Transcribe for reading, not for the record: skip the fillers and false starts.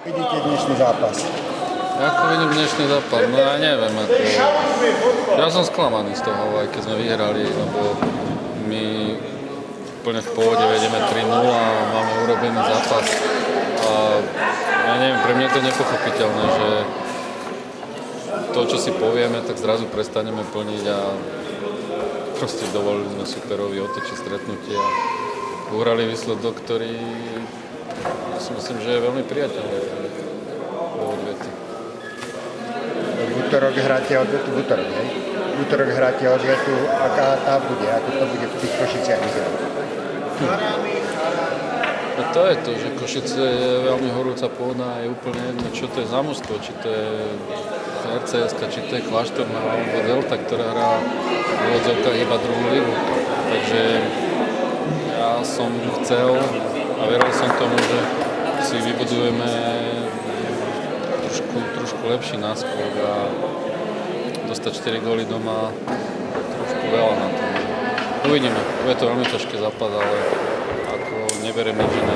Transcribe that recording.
Vidíte dnešný zápas? Ako vidím dnešný zápas? No ja neviem, ako... Ja som sklamaný z toho, aj keď sme vyhrali, lebo my úplne v pohode vedieme 3-0 a máme urobený zápas. A ja neviem, pre mňa je to nepochopiteľné, že to, čo si povieme, tak zrazu prestaneme plniť a proste dovolili sme superovi otočiť stretnutie a uhrali výsledok, ktorý si myslím, že je veľmi priateľný vo odvete. V útorok hráte odvetu v útorok, hej? V útorok hráte odvetu, aká tá bude, ako to bude v tých Košiciach vyzerať? No to je to, že Košice je veľmi horúca pôda a je úplne jedno, čo to je za mužstvo, či to je RCS-ka, či to je Kláštorná alebo Delta, ktorá hrá v úvodzovkách iba druhú ligu. Takže ja som chcel a veril som tomu, že si vybudujeme trošku lepší náskok a dostať 4 góly doma trošku veľa na to. Uvidíme, bude to veľmi ťažký zápas, ale ako neberiem nič iné,